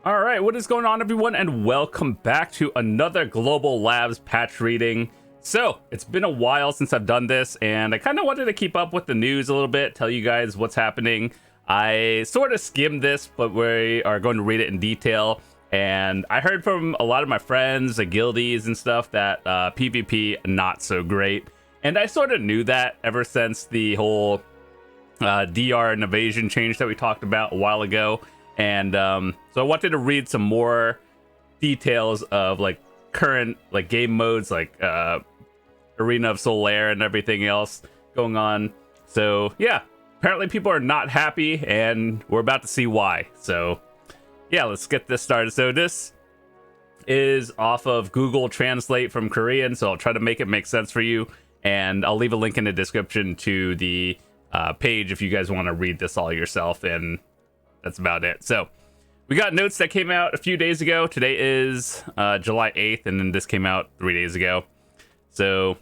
All right, what is going on, everyone, and welcome back to another Global Labs patch reading. So, it's been a while since I've done this, and I kind of wanted to keep up with the news a little bit, tell you guys what's happening. I sort of skimmed this, but we are going to read it in detail. And I heard from a lot of my friends, the guildies and stuff, that PvP not so great. And I sort of knew that ever since the whole DR and evasion change that we talked about a while ago. And so I wanted to read some more details of like current like game modes, like Arena of Solare and everything else going on. So yeah, apparently people are not happy, and we're about to see why. So yeah, let's get this started. So this is off of Google Translate from Korean, so I'll try to make it make sense for you, and I'll leave a link in the description to the page if you guys want to read this all yourself. And that's about it. So we got notes that came out a few days ago. Today is July 8th, and then this came out 3 days ago. So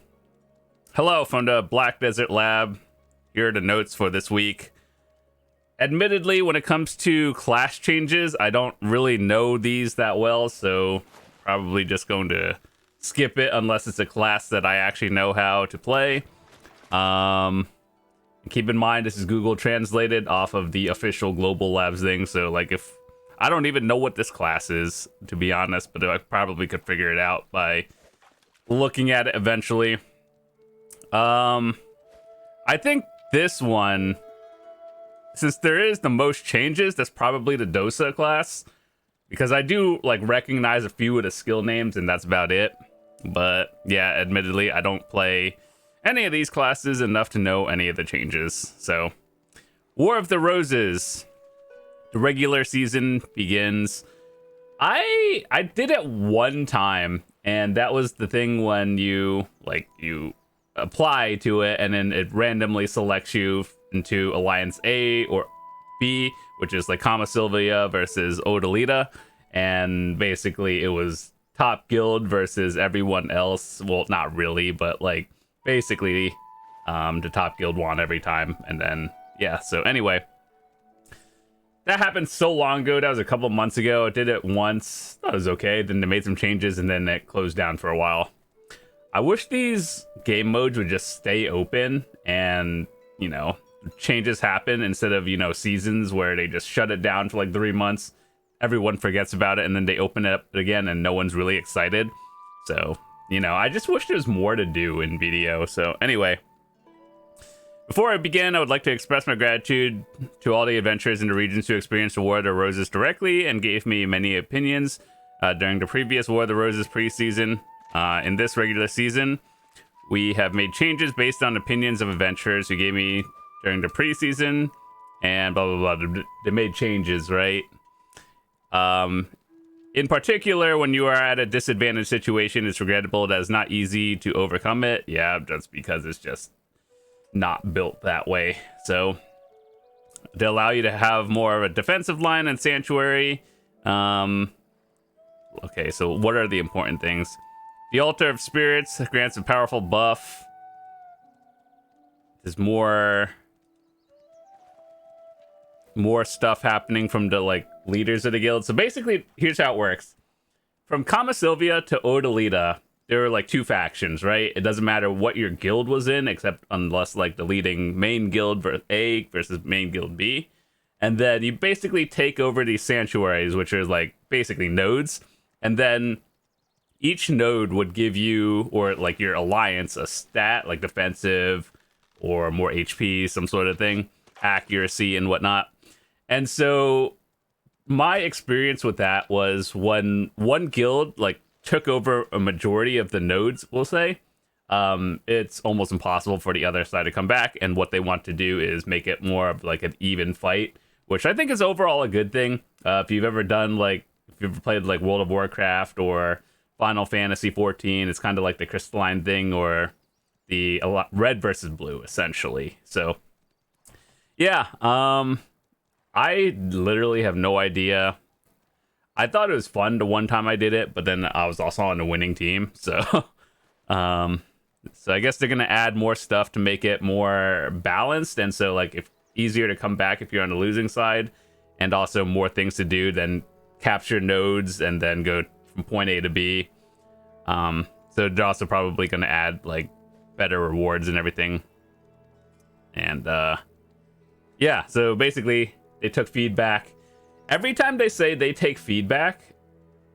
hello from the Black Desert Lab. Here are the notes for this week. Admittedly, when it comes to class changes, I don't really know these that well, so probably just going to skip it unless it's a class that I actually know how to play. Keep in mind, this is Google translated off of the official Global Labs thing, so like if I don't even know what this class is, to be honest, but I probably could figure it out by looking at it eventually. I think this one, since there is the most changes, that's probably the Dosa class, because I do like recognize a few of the skill names, and that's about it. But yeah, admittedly, I don't play any of these classes enough to know any of the changes. So War of the Roses, the regular season begins. I did it one time, and that was the thing when you apply to it, and then it randomly selects you into Alliance A or B, which is like Kama Sylvia versus Odalita, and basically it was top guild versus everyone else. Well, not really, but like basically the top guild won every time. And then yeah, so anyway, that happened so long ago. That was a couple of months ago. I did it once, thought it was okay, then they made some changes, and then it closed down for a while. I wish these game modes would just stay open, and you know, changes happen instead of, you know, seasons where they just shut it down for like 3 months, everyone forgets about it, and then they open it up again and no one's really excited. So you know, I just wish there was more to do in BDO. So anyway, before I begin, I would like to express my gratitude to all the adventurers in the regions who experienced the War of the Roses directly and gave me many opinions during the previous War of the Roses preseason. In this regular season, we have made changes based on opinions of adventurers who gave me during the preseason, and blah blah blah. They made changes, right? In particular, when you are at a disadvantaged situation, it's regrettable that it's not easy to overcome it. Yeah, that's because it's just not built that way. So they allow you to have more of a defensive line and sanctuary. Okay, so what are the important things? The Altar of Spirits grants a powerful buff. There's more stuff happening from the like leaders of the guild. So basically, here's how it works. From Kama Sylvia to Odalita, there were like two factions, right? It doesn't matter what your guild was in, except unless like the leading main guild A versus main guild B. And then you basically take over these sanctuaries, which are like basically nodes. And then each node would give you, or like your alliance, a stat like defensive or more HP, some sort of thing, accuracy and whatnot. And so my experience with that was when one guild like took over a majority of the nodes, we'll say, it's almost impossible for the other side to come back. And what they want to do is make it more of like an even fight, which I think is overall a good thing. If you've ever played like World of Warcraft or Final Fantasy 14, it's kind of like the crystalline thing, or the red versus blue, essentially. So yeah, I literally have no idea. I thought it was fun the one time I did it, but then I was also on the winning team. So so I guess they're going to add more stuff to make it more balanced. And so like if easier to come back if you're on the losing side, and also more things to do than capture nodes and then go from point A to B. So they're also probably going to add like better rewards and everything. And yeah, so basically they took feedback. Every time they say they take feedback,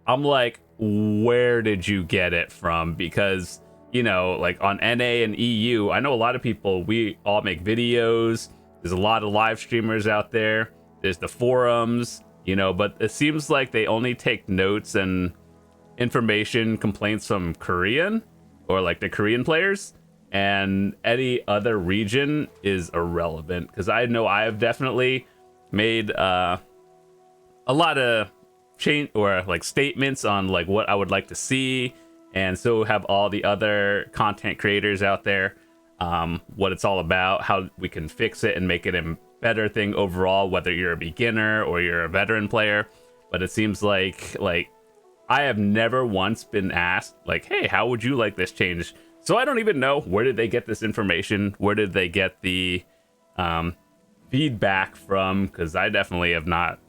I'm like, where did you get it from? Because, you know, like on NA and EU, I know a lot of people, we all make videos. There's a lot of live streamers out there. There's the forums, you know, but it seems like they only take notes and information, complaints from Korean or like the Korean players, and any other region is irrelevant. Because I know I have definitely made a lot of change or like statements on like what I would like to see, and so have all the other content creators out there, what it's all about, how we can fix it and make it a better thing overall, whether you're a beginner or you're a veteran player. But it seems like I have never once been asked like, hey, how would you like this changed? So I don't even know, where did they get this information? Where did they get the feedback from? Because I definitely have not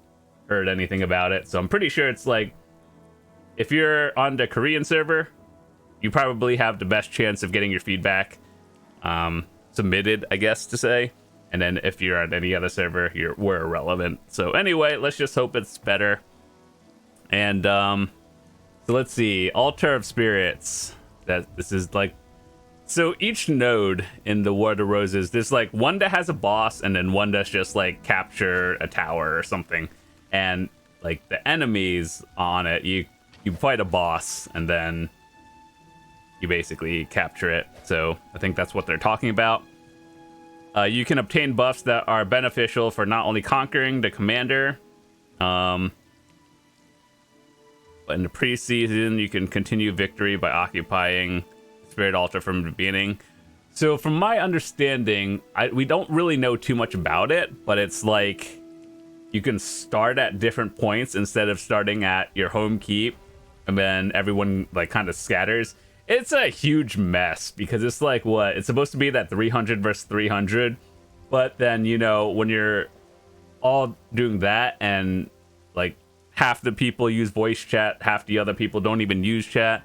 heard anything about it. So I'm pretty sure it's like, if you're on the Korean server, you probably have the best chance of getting your feedback submitted, I guess to say. And then if you're on any other server, we're irrelevant. So anyway, let's just hope it's better. And so let's see, Altar of Spirits. This is like, so each node in the War of the Roses, there's like one that has a boss and then one that's just like capture a tower or something. And like the enemies on it, you fight a boss and then you basically capture it. So I think that's what they're talking about. You can obtain buffs that are beneficial for not only conquering the commander, but in the pre-season, you can continue victory by occupying Spirit Altar from the beginning. So from my understanding, we don't really know too much about it, but it's like you can start at different points instead of starting at your home keep, and then everyone like kind of scatters. It's a huge mess because it's like, what? It's supposed to be that 300 versus 300, but then, you know, when you're all doing that and like half the people use voice chat, half the other people don't even use chat,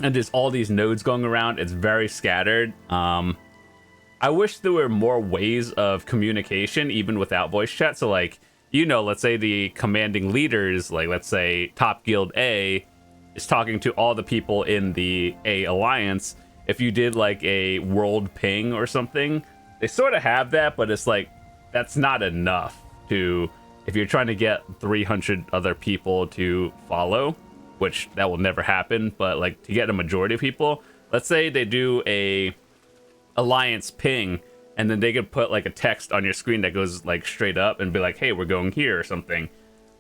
and there's all these nodes going around, it's very scattered. I wish there were more ways of communication even without voice chat. So like, you know, let's say the commanding leaders, like let's say top guild A is talking to all the people in the A alliance. If you did like a world ping or something, they sort of have that, but it's like, that's not enough to, if you're trying to get 300 other people to follow, which that will never happen, but like to get a majority of people, let's say they do a alliance ping, and then they could put like a text on your screen that goes like straight up and be like, hey, we're going here or something.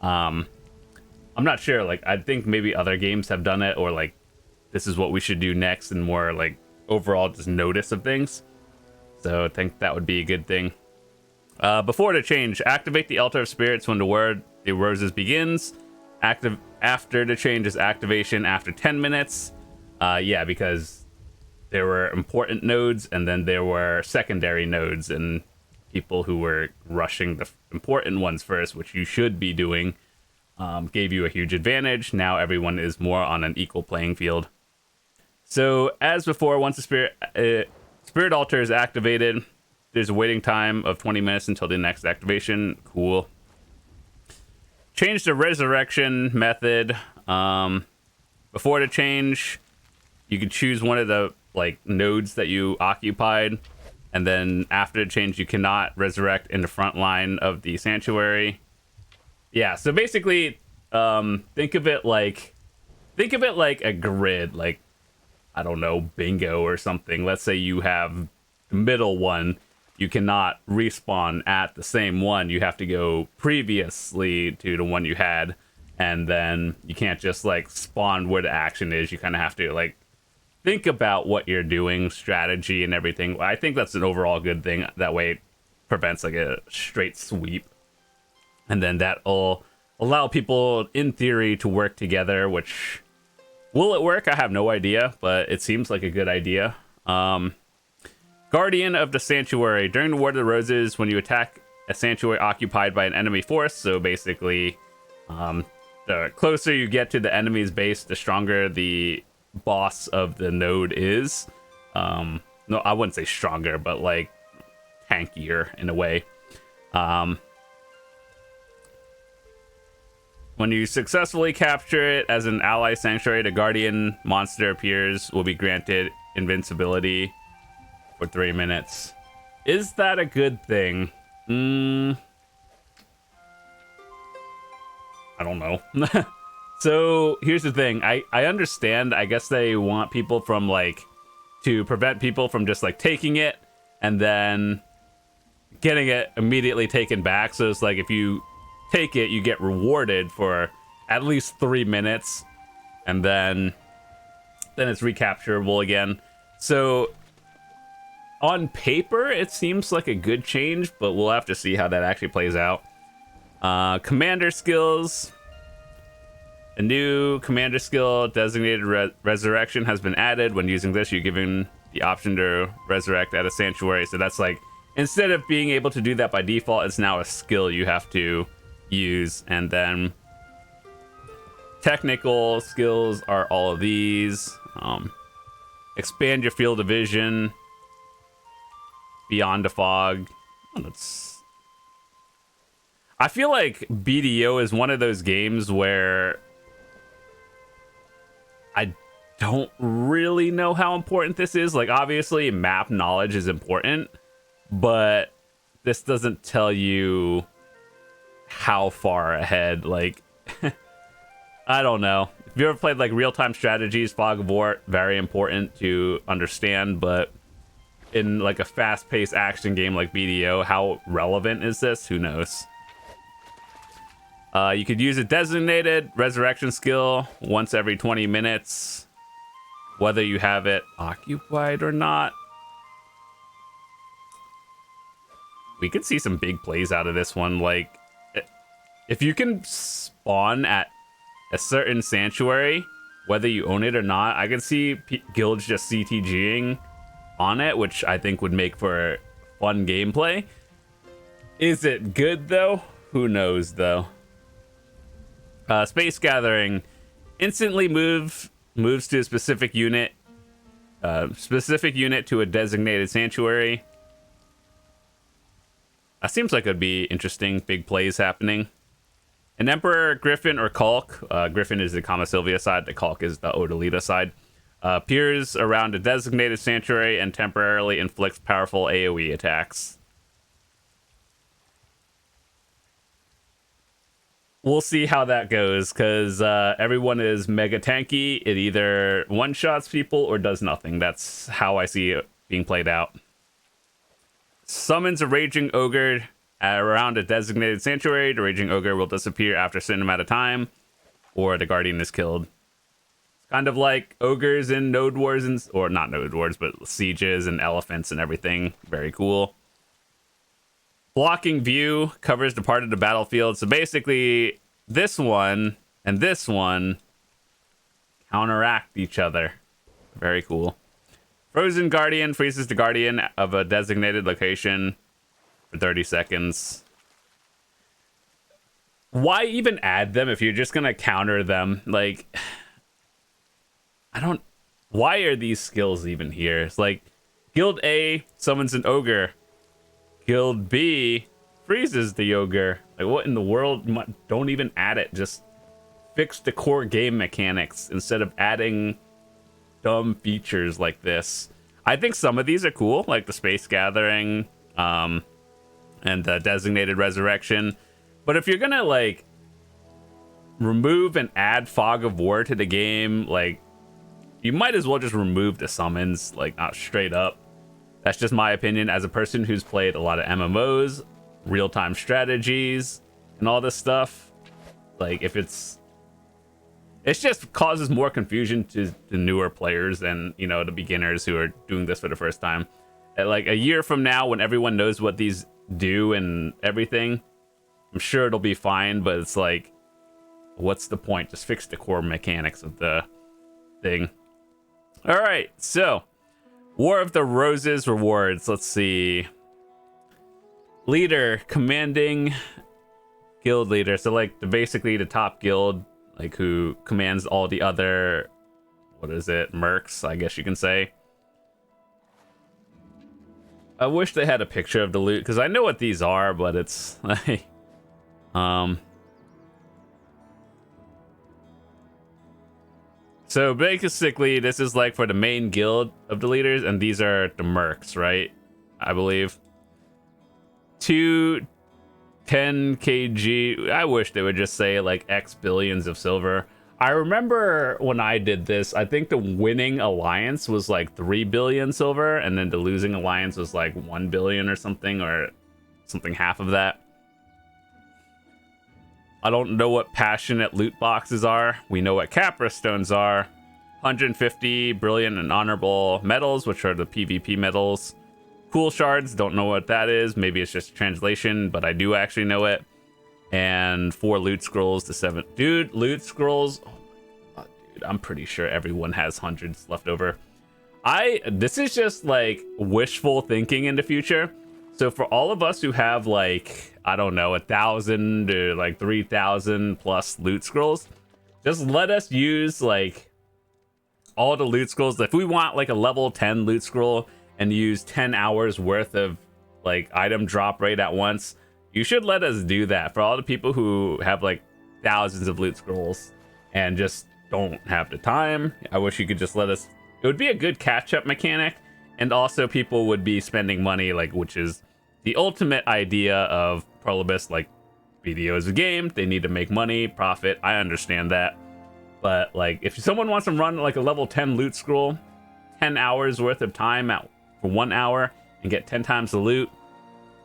I'm not sure, like I think maybe other games have done it, or like this is what we should do next, and more like overall just notice of things. So I think that would be a good thing. Before the change, activate the Altar of Spirits when the War of the Roses begins. After the change is activation after 10 minutes. Yeah, because there were important nodes and then there were secondary nodes, and people who were rushing the important ones first, which you should be doing, gave you a huge advantage. Now everyone is more on an equal playing field. So as before, once the Spirit Altar is activated, there's a waiting time of 20 minutes until the next activation. Cool. Change the resurrection method. Before the change, you could choose one of the like nodes that you occupied, and then after the change, you cannot resurrect in the front line of the sanctuary. Yeah, so basically, think of it like a grid, like I don't know, bingo or something. Let's say you have the middle one. You cannot respawn at the same one. You have to go previously to the one you had, and then you can't just like spawn where the action is. You kind of have to like think about what you're doing, strategy and everything. I think that's an overall good thing. That way it prevents like a straight sweep. And then that'll allow people in theory to work together, which will it work? I have no idea, but it seems like a good idea. Guardian of the Sanctuary. During the War of the Roses, when you attack a sanctuary occupied by an enemy force, so basically the closer you get to the enemy's base, the stronger the boss of the node is. No, I wouldn't say stronger, but like tankier in a way. When you successfully capture it as an ally sanctuary, the guardian monster appears, will be granted invincibility for 3 minutes. Is that a good thing? I don't know. So here's the thing. I understand. I guess they want people from like to prevent people from just like taking it and then getting it immediately taken back. So it's like if you take it, you get rewarded for at least 3 minutes, and then it's recapturable again. So on paper, it seems like a good change, but we'll have to see how that actually plays out. Commander skills. A new commander skill, designated resurrection, has been added. When using this, you're given the option to resurrect at a sanctuary. So that's like, instead of being able to do that by default, it's now a skill you have to use. And then technical skills are all of these. Expand your field of vision beyond the fog. Oh, I feel like BDO is one of those games where I don't really know how important this is. Like, obviously, map knowledge is important, but this doesn't tell you how far ahead. Like, I don't know. If you ever played like real-time strategies, Fog of War, very important to understand, but in like a fast-paced action game like BDO, how relevant is this? Who knows? You could use a designated resurrection skill once every 20 minutes, whether you have it occupied or not. We could see some big plays out of this one. Like, if you can spawn at a certain sanctuary, whether you own it or not, I could see guilds just CTGing on it, which I think would make for fun gameplay. Is it good, though? Who knows, though? Space Gathering instantly moves to a specific unit to a designated sanctuary. That seems like it'd be interesting. Big plays happening. An Emperor, Griffin, or Kalk. Griffin is the Kama Sylvia side. The Kalk is the Odalita side. Appears around a designated sanctuary and temporarily inflicts powerful AoE attacks. We'll see how that goes, because everyone is mega tanky. It either one-shots people or does nothing. That's how I see it being played out. Summons a Raging Ogre around a designated sanctuary. The Raging Ogre will disappear after a certain amount of time, or the Guardian is killed. It's kind of like ogres in Node Wars, or not Node Wars, but Sieges and Elephants and everything. Very cool. Blocking view covers the part of the battlefield. So basically, this one and this one counteract each other. Very cool. Frozen Guardian freezes the Guardian of a designated location for 30 seconds. Why even add them if you're just going to counter them? Like, why are these skills even here? It's like, Guild A summons an ogre. Guild B freezes the ogre. Like, what in the world? Don't even add it. Just fix the core game mechanics instead of adding dumb features like this. I think some of these are cool, like the Space Gathering and the Designated Resurrection. But if you're gonna like remove and add Fog of War to the game, like, you might as well just remove the summons, like, not straight up. That's just my opinion as a person who's played a lot of MMOs, real-time strategies, and all this stuff. Like, if it just causes more confusion to the newer players than, you know, the beginners who are doing this for the first time. Like, a year from now, when everyone knows what these do and everything, I'm sure it'll be fine, but it's like, what's the point? Just fix the core mechanics of the thing. All right, so War of the Roses rewards. Let's see. Leader, commanding guild leader. So like basically the top guild like who commands all the other, what is it, mercs, I guess you can say. I wish they had a picture of the loot, because I know what these are, but it's like, so basically, this is like for the main guild of the leaders, and these are the mercs, right? I believe. 2 10 kg. I wish they would just say like X billions of silver. I remember when I did this, I think the winning alliance was like 3 billion silver, and then the losing alliance was like 1 billion or something half of that. I don't know what passionate loot boxes are. We know what Capra stones are. 150 brilliant and honorable medals, which are the PvP medals. Cool shards, don't know what that is. Maybe it's just a translation, but I do actually know it. And 4 loot scrolls to 7. Dude, loot scrolls. Oh my god, dude, I'm pretty sure everyone has hundreds left over. This is just like wishful thinking in the future. So for all of us who have like, I don't know, 1,000 to like 3,000 plus loot scrolls, just let us use like all the loot scrolls. If we want like a level 10 loot scroll and use 10 hours worth of like item drop rate at once, you should let us do that. For all the people who have like thousands of loot scrolls and just don't have the time, I wish you could just let us. It would be a good catch-up mechanic, and also people would be spending money, like, which is the ultimate idea of Prolibus. Like, video is a game, they need to make money, profit, I understand that. But like, if someone wants to run like a level 10 loot scroll, 10 hours worth of time out for 1 hour and get 10 times the loot,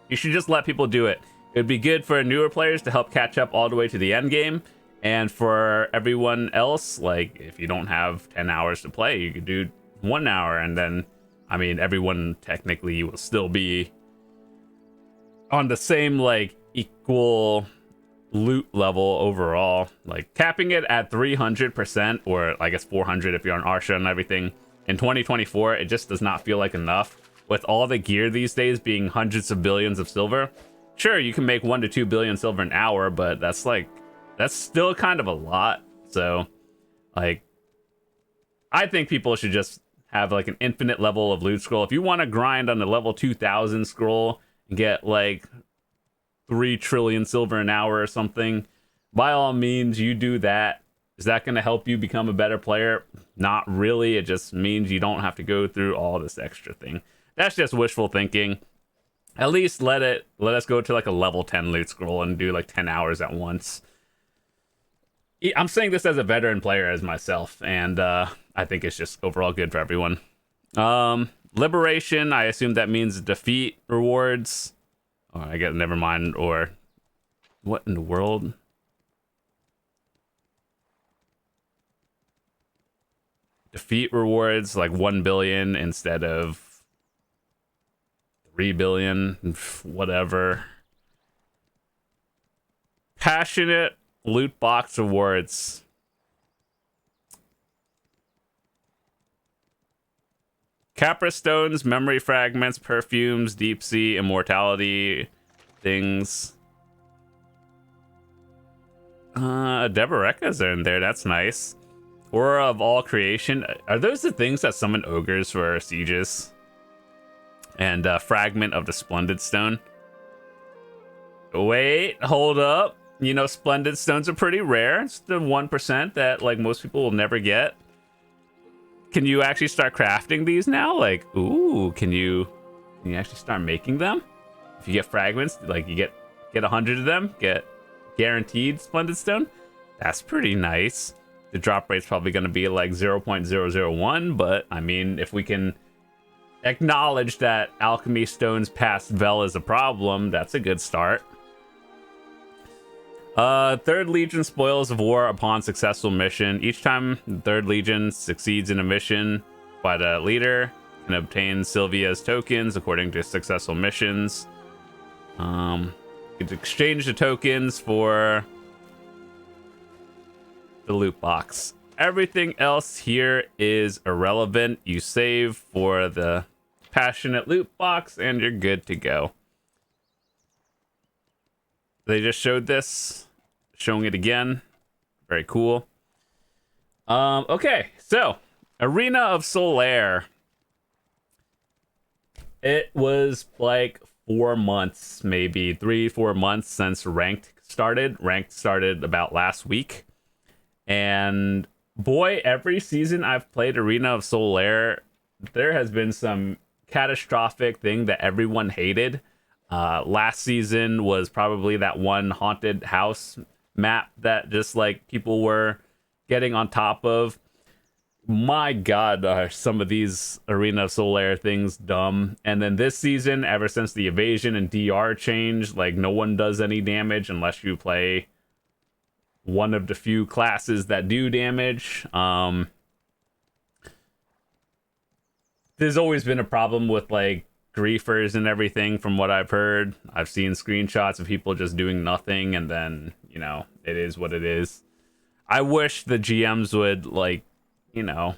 you should just let people do it. It would be good for newer players to help catch up all the way to the end game, and for everyone else, like, if you don't have 10 hours to play, you could do 1 hour, and then, I mean, everyone technically will still be on the same like equal loot level overall. Like, capping it at 300%, or I guess 400 if you're on Arsha and everything, in 2024, it just does not feel like enough. With all the gear these days being hundreds of billions of silver, sure, you can make 1 to 2 billion silver an hour, but that's still kind of a lot. So, like, I think people should just have like an infinite level of loot scroll. If you want to grind on the level 2000 scroll and get like 3 trillion silver an hour or something, by all means, you do that. Is that going to help you become a better player? Not really. It just means you don't have to go through all this extra thing. That's just wishful thinking. At least let us go to like a level 10 loot scroll and do like 10 hours at once. I'm saying this as a veteran player as myself, and I think it's just overall good for everyone. Liberation, I assume that means defeat rewards. Oh, I guess never mind. Or what in the world? Defeat rewards like 1 billion instead of 3 billion, whatever. Passionate loot box rewards. Capra stones, memory fragments, perfumes, deep sea, immortality things. Deboreka's are in there, that's nice. Aura of all creation. Are those the things that summon ogres for sieges? And fragment of the splendid stone. Wait, hold up. You know, splendid stones are pretty rare. It's the 1% that like most people will never get. Can you actually start crafting these now? Like, ooh, can you actually start making them? If you get fragments, like you get 100 of them, get guaranteed splendid stone. That's pretty nice. The drop rate's probably going to be like 0.001, but I mean, if we can acknowledge that alchemy stones past Vel is a problem, that's a good start. Third Legion spoils of war upon successful mission. Each time the Third Legion succeeds in a mission by the leader, can obtain Sylvia's tokens according to successful missions. You can exchange the tokens for the loot box. Everything else here is irrelevant. You save for the passionate loot box and you're good to go. They just showed this, showing it again. Very cool. Okay, so Arena of Solare. It was like 4 months, maybe 3-4 months since Ranked started. Ranked started about last week. And boy, every season I've played Arena of Solare, there has been some catastrophic thing that everyone hated. Last season was probably that one haunted house map that just like people were getting on top of. My god, are some of these Arena of Solare things dumb. And then this season, ever since the evasion and DR changed, like no one does any damage unless you play one of the few classes that do damage. There's always been a problem with like griefers and everything from what I've heard. I've seen screenshots of people just doing nothing, and then, you know, it is what it is. I wish the GMs would like, you know,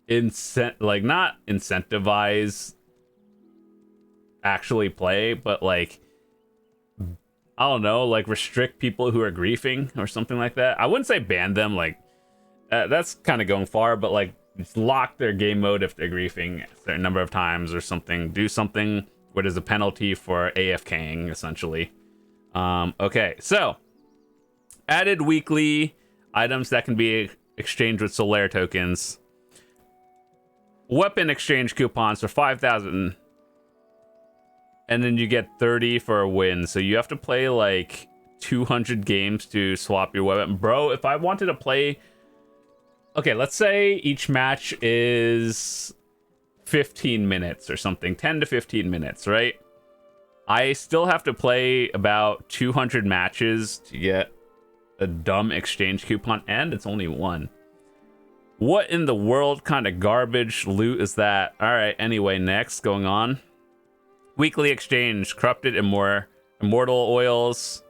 not incentivize actually play, but like, I don't know, like restrict people who are griefing or something like that. I wouldn't say ban them, like that's kind of going far, but like just lock their game mode if they're griefing a certain number of times or something. Do something where there's a penalty for AFKing essentially. Okay, so added weekly items that can be exchanged with Solare tokens. Weapon exchange coupons for 5,000. And then you get 30 for a win. So you have to play like 200 games to swap your weapon. Bro, if I wanted to play... Okay, let's say each match is 15 minutes or something. 10 to 15 minutes, right? I still have to play about 200 matches to get a dumb exchange coupon, and it's only one. What in the world kind of garbage loot is that? All right, anyway, next, going on. Weekly exchange, corrupted immortal oils,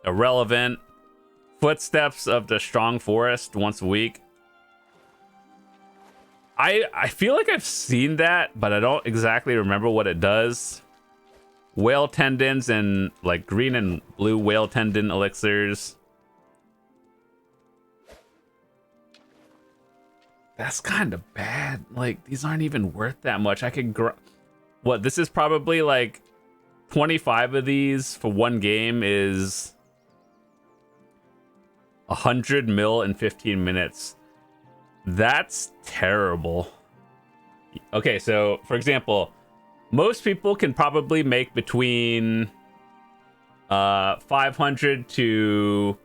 irrelevant. Footsteps of the strong forest once a week. I feel like I've seen that, but I don't exactly remember what it does. Whale tendons and like green and blue whale tendon elixirs. That's kind of bad. Like, these aren't even worth that much. I could what, this is probably like 25 of these for one game is 100 mil in 15 minutes. That's terrible. Okay, so for example, most people can probably make between 500 to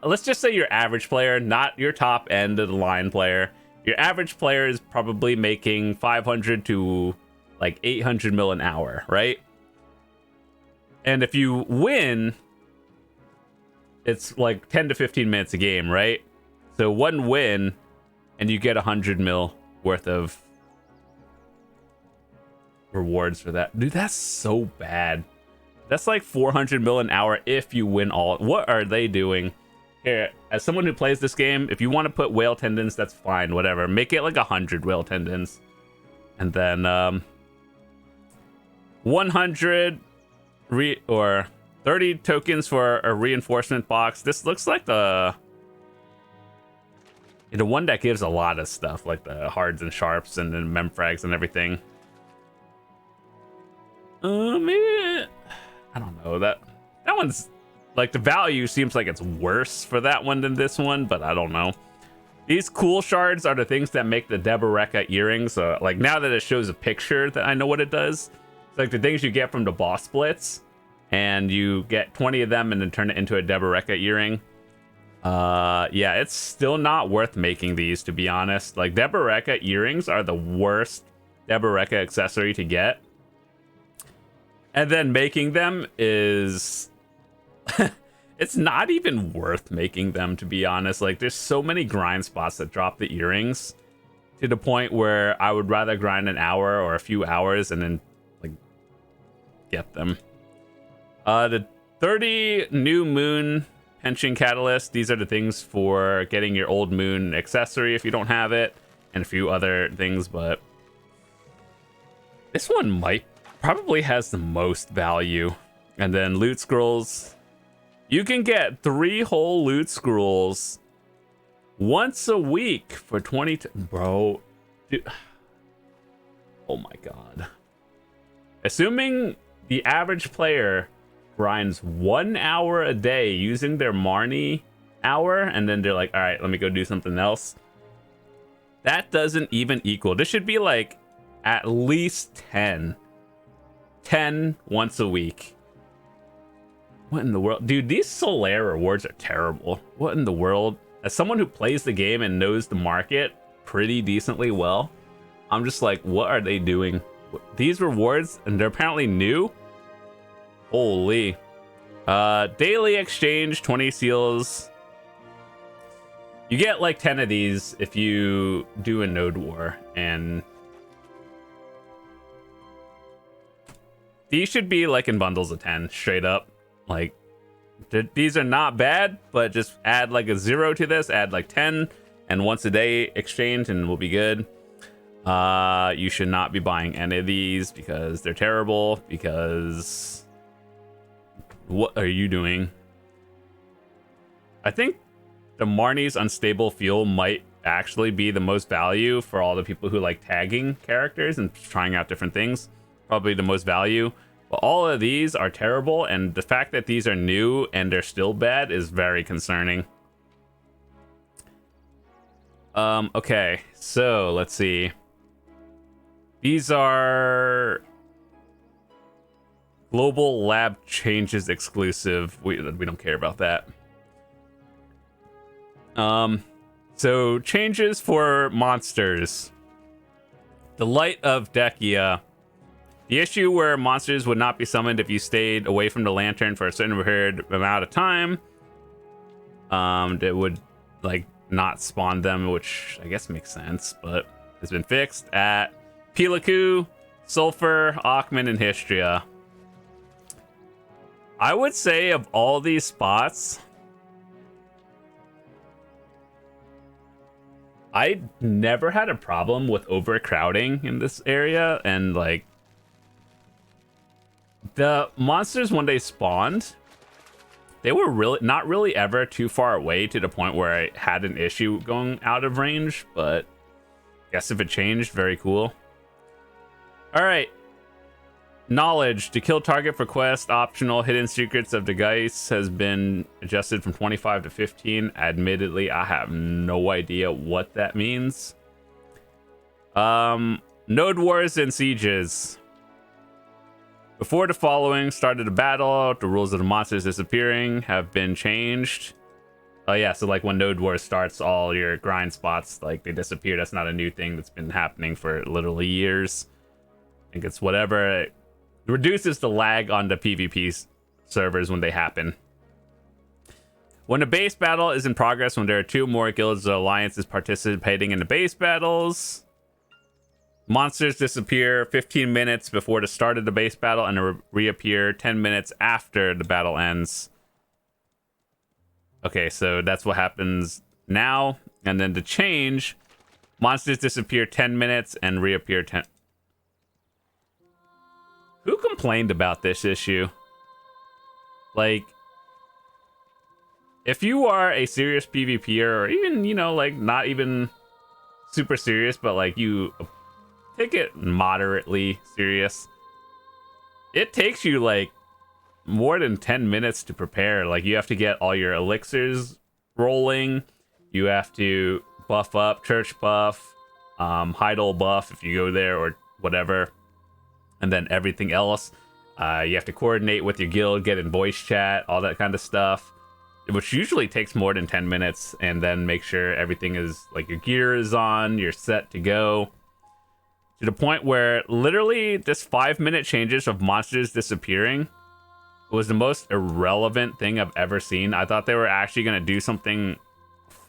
let's just say your average player, not your top end of the line player. Your average player is probably making 500 to like 800 mil an hour, right? And if you win, it's like 10 to 15 minutes a game, right? So one win and you get 100 mil worth of rewards for that. Dude, that's so bad. That's like 400 mil an hour if you win all. What are they doing? Here, as someone who plays this game, if you want to put whale tendons, that's fine, whatever. Make it like 100 whale tendons. And then 100 or 30 tokens for a reinforcement box. This looks like the one that gives a lot of stuff, like the hards and sharps and then memfrags and everything. Maybe I don't know, that one's like, the value seems like it's worse for that one than this one, but I don't know. These cool shards are the things that make the Deboreka earrings. Like, now that it shows a picture, that I know what it does. It's like the things you get from the boss splits, and you get 20 of them and then turn it into a Deboreka earring. Yeah, it's still not worth making these, to be honest. Like, Deboreka earrings are the worst Deboreka accessory to get. And then making them is... it's not even worth making them, to be honest. Like, there's so many grind spots that drop the earrings to the point where I would rather grind an hour or a few hours and then like get them. The 30 new moon pension catalyst, these are the things for getting your old moon accessory if you don't have it, and a few other things, but this one probably has the most value. And then loot scrolls. You can get 3 whole loot scrolls once a week for 20. Bro, dude. Oh my god. Assuming the average player grinds 1 hour a day using their Marnie hour, and then they're like, all right, let me go do something else. That doesn't even equal. This should be like at least 10. 10 once a week. What in the world? Dude, these Solare rewards are terrible. What in the world? As someone who plays the game and knows the market pretty decently well, I'm just like, what are they doing? These rewards, and they're apparently new? Holy. Daily exchange, 20 seals. You get like 10 of these if you do a node war, and these should be like in bundles of 10, straight up. Like, these are not bad, but just add like a 0 to this, add like 10, and once a day exchange, and we'll be good. You should not be buying any of these because they're terrible, because what are you doing? I think the Marnie's Unstable Fuel might actually be the most value for all the people who like tagging characters and trying out different things. Probably the most value. But all of these are terrible, and the fact that these are new and they're still bad is very concerning. Okay, so let's see. These are global lab changes exclusive. We don't care about that. So changes for monsters. The Light of Dekia. The issue where monsters would not be summoned if you stayed away from the lantern for a certain period amount of time. That would like not spawn them, which I guess makes sense, but it's been fixed at Pilaku, Sulfur, Akhman, and Histria. I would say of all these spots, I never had a problem with overcrowding in this area, and like the monsters when they spawned, they were really not really ever too far away to the point where I had an issue going out of range, but guess if it changed, very cool. All right. Knowledge. To kill target for quest, optional. Hidden Secrets of the Geist has been adjusted from 25 to 15. Admittedly, I have no idea what that means. Node Wars and Sieges. Before the following started a battle, the rules of the monsters disappearing have been changed. Oh yeah, so like when Node Wars starts, all your grind spots, like they disappear. That's not a new thing. That's been happening for literally years. I think it's whatever. It reduces the lag on the PvP servers when they happen. When a base battle is in progress, when there are 2 more guilds or alliances participating in the base battles, monsters disappear 15 minutes before the start of the base battle and reappear 10 minutes after the battle ends. Okay, so that's what happens now. And then to change, monsters disappear 10 minutes and reappear 10. Who complained about this issue? Like, if you are a serious PvPer, or even, you know, like not even super serious, but like you take it moderately serious, it takes you like more than 10 minutes to prepare. Like, you have to get all your elixirs rolling. You have to buff up, church buff, Heidel buff if you go there or whatever. And then everything else. You have to coordinate with your guild, get in voice chat, all that kind of stuff, which usually takes more than 10 minutes. And then make sure everything is, like, your gear is on, you're set to go. To the point where literally this 5-minute changes of monsters disappearing was the most irrelevant thing I've ever seen. I thought they were actually going to do something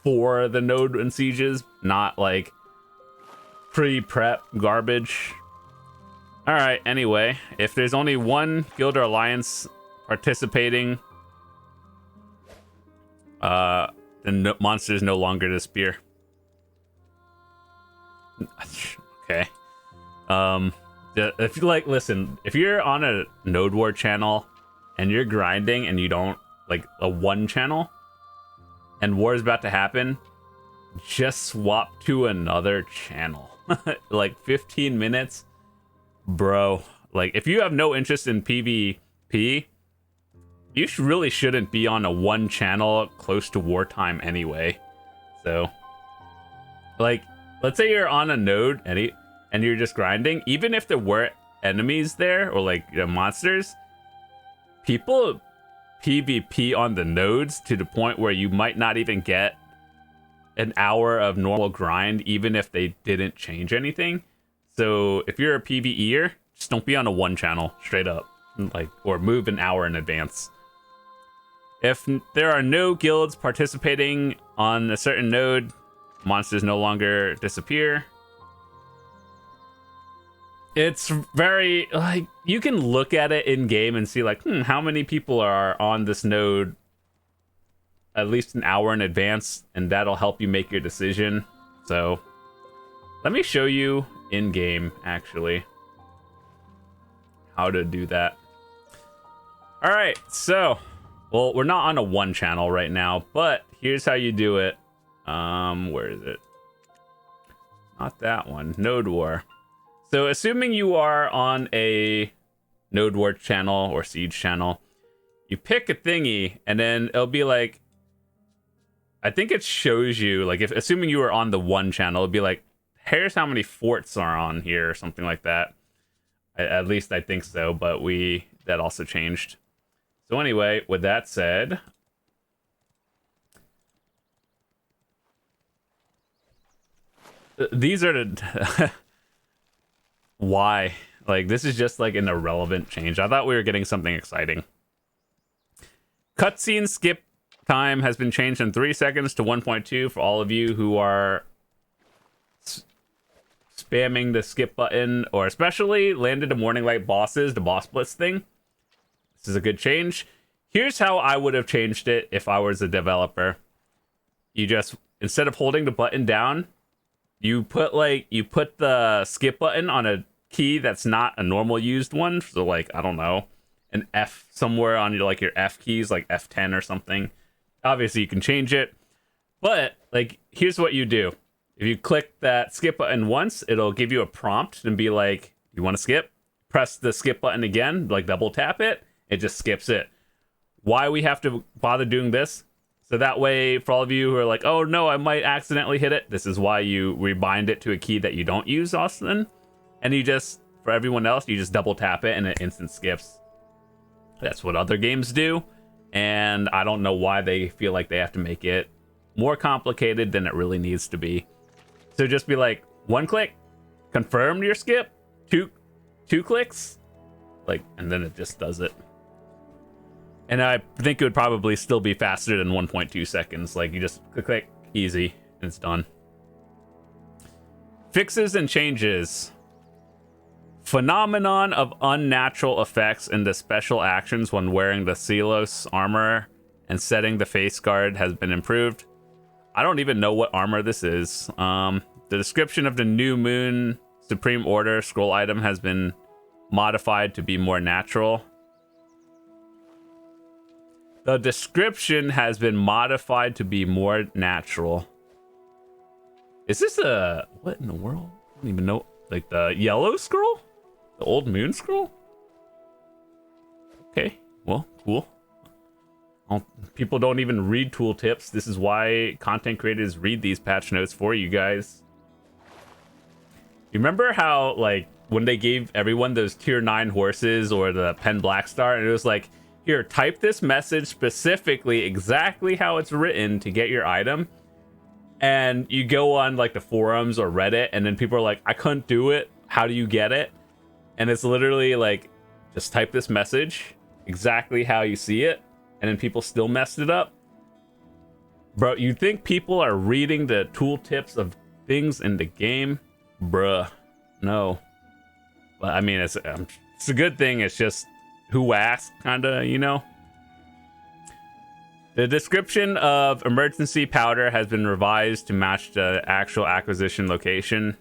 for the node and sieges, not like pre-prep garbage. All right, anyway, if there's only 1 guild or alliance participating, then monsters no longer disappear. Okay. If you like, listen, if you're on a Node War channel and you're grinding and you don't like a one channel and war is about to happen, just swap to another channel. Like 15 minutes, bro. Like if you have no interest in PvP, you really shouldn't be on a one channel close to wartime anyway. So like, let's say you're on a node and you're just grinding, even if there were enemies there or like monsters, people PvP on the nodes to the point where you might not even get an hour of normal grind, even if they didn't change anything. So if you're a PvEer, just don't be on a one channel straight up, like, or move an hour in advance. If there are no guilds participating on a certain node, monsters no longer disappear. It's very, like, you can look at it in game and see like, how many people are on this node at least an hour in advance, and that'll help you make your decision. So let me show you in game actually how to do that. All right, so, well, we're not on a one channel right now, but here's how you do it. Where is it? Not that one. Node War. So assuming you are on a Node War channel or Siege channel, you pick a thingy and then it'll be like, I think it shows you, like, if assuming you were on the one channel, it'd be like, here's how many forts are on here or something like that. At least I think so, but that also changed. So anyway, with that said, these are the why, like, this is just like an irrelevant change. I thought we were getting something exciting. Cutscene skip time has been changed from 3 seconds to 1.2 for all of you who are spamming the skip button, or especially landed a Morning Light bosses, the boss blitz thing. This is a good change. Here's how I would have changed it if I was a developer. You just, instead of holding the button down, you put the skip button on a key that's not a normal used one. So like, I don't know, an F somewhere on your F keys, like F10 or something. Obviously you can change it, but like, here's what you do. If you click that skip button once, it'll give you a prompt and be like, you want to skip? Press the skip button again, like double tap it. It just skips it. Why we have to bother doing this? So that way, for all of you who are like, oh no, I might accidentally hit it, this is why you rebind it to a key that you don't use often. And you just, for everyone else, you just double tap it and it instant skips. That's what other games do. And I don't know why they feel like they have to make it more complicated than it really needs to be. So just be like, one click, confirm your skip, two clicks, like, and then it just does it. And I think it would probably still be faster than 1.2 seconds. Like, you just click, easy, and it's done. Fixes and changes. Phenomenon of unnatural effects in the special actions when wearing the Celos armor and setting the face guard has been improved. I don't even know what armor this is. The description of the New Moon Supreme Order scroll item has been modified to be more natural. The description has been modified to be more natural. Is this what in the world? I don't even know. Like the yellow scroll? The old moon scroll? Okay, well, cool. People don't even read tooltips. This is why content creators read these patch notes for you guys. You remember how, like, when they gave everyone those tier 9 horses or the Pen Blackstar, and it was like, here, type this message specifically exactly how it's written to get your item. And you go on like the forums or Reddit, and then people are like, I couldn't do it. How do you get it? And it's literally like, just type this message exactly how you see it, and then people still messed it up. Bro, you think people are reading the tooltips of things in the game? Bruh, no. But I mean, it's a good thing. It's just who asked, kind of, you know. The description of emergency powder has been revised to match the actual acquisition location.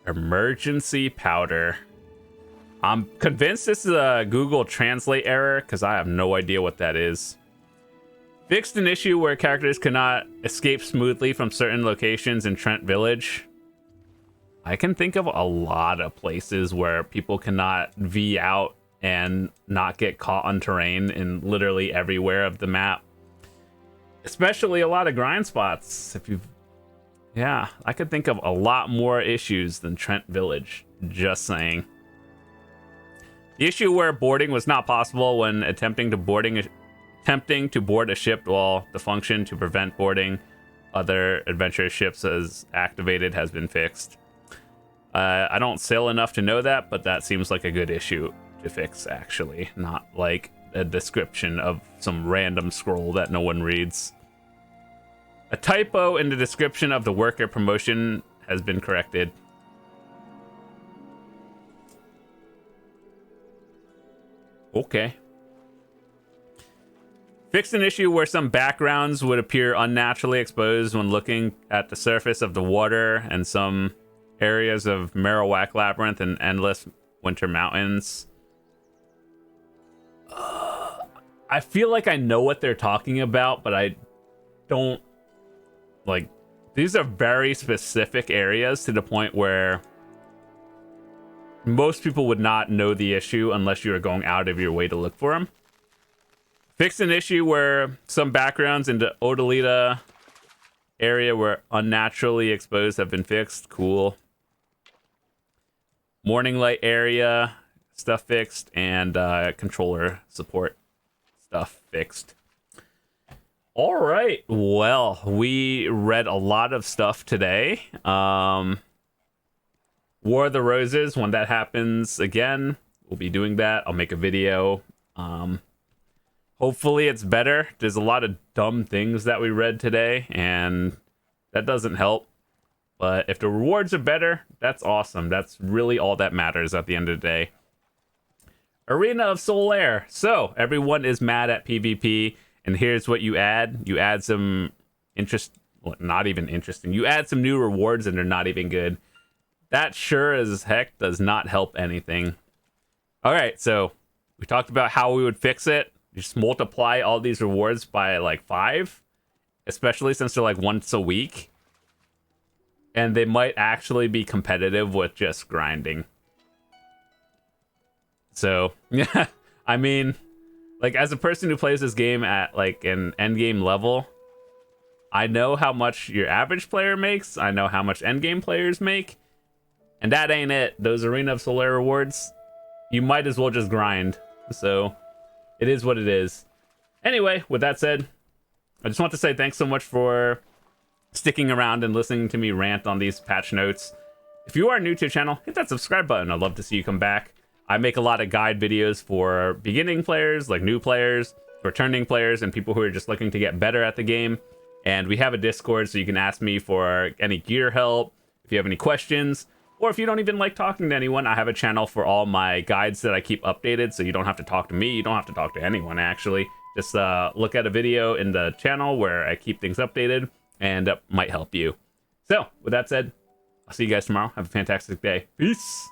Emergency powder. I'm convinced this is a Google Translate error because I have no idea what that is. Fixed an issue where characters cannot escape smoothly from certain locations in Trent Village. I can think of a lot of places where people cannot V out and not get caught on terrain in literally everywhere of the map. Especially a lot of grind spots. Yeah, I could think of a lot more issues than Trent Village. Just saying. The issue where boarding was not possible when attempting to board a ship while the function to prevent boarding other adventurous ships as activated has been fixed. I don't sail enough to know that, but that seems like a good issue to fix, actually. Not like a description of some random scroll that no one reads. A typo in the description of the worker promotion has been corrected. Okay. Fixed an issue where some backgrounds would appear unnaturally exposed when looking at the surface of the water and some areas of Marowak Labyrinth and Endless Winter Mountains. I feel like I know what they're talking about, but I don't... Like, these are very specific areas to the point where most people would not know the issue unless you were going out of your way to look for them. Fixed an issue where some backgrounds in the Odalita area were unnaturally exposed have been fixed. Cool. Morning light area stuff fixed, and controller support stuff fixed. All right. Well, we read a lot of stuff today. War of the Roses, when that happens again, we'll be doing that. I'll make a video. Hopefully it's better. There's a lot of dumb things that we read today, and that doesn't help. But if the rewards are better, that's awesome. That's really all that matters at the end of the day. Arena of Solare. So, everyone is mad at PvP, and here's what you add. You add some not even interesting. You add some new rewards, and they're not even good. That sure as heck does not help anything. All right, so we talked about how we would fix it. Just multiply all these rewards by like 5, especially since they're like once a week. And they might actually be competitive with just grinding. So, yeah, I mean, like as a person who plays this game at like an end game level, I know how much your average player makes. I know how much end game players make. And that ain't it. Those Arena of Solare rewards, you might as well just grind. So it is what it is. Anyway, with that said, I just want to say thanks so much for sticking around and listening to me rant on these patch notes. If you are new to the channel, hit that subscribe button. I'd love to see you come back. I make a lot of guide videos for beginning players, like new players, returning players, and people who are just looking to get better at the game. And we have a Discord, so you can ask me for any gear help, if you have any questions, or if you don't even like talking to anyone, I have a channel for all my guides that I keep updated, so you don't have to talk to me. You don't have to talk to anyone, actually. Just look at a video in the channel where I keep things updated, and that might help you. So, with that said, I'll see you guys tomorrow. Have a fantastic day. Peace!